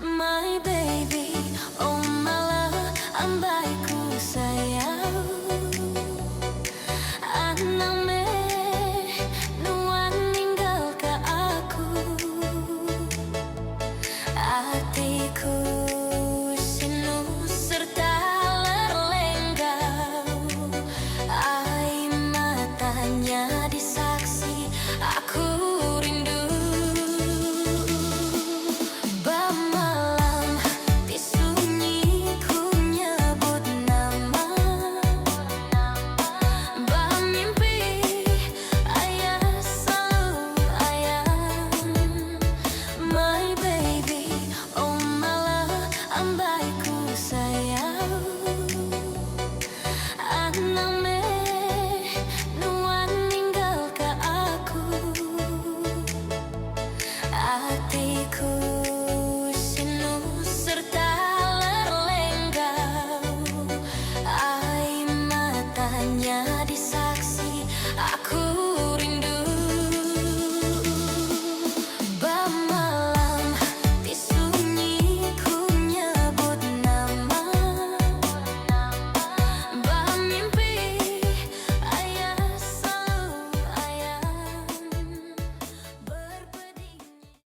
My baby, oh malah ambaiku sayang. Aname nuan ninggal ke aku, hatiku sinu serta lerlenggau. Air matanya disaksi aku rindu. Hatiku sinu serta lerlenggau. Air matanya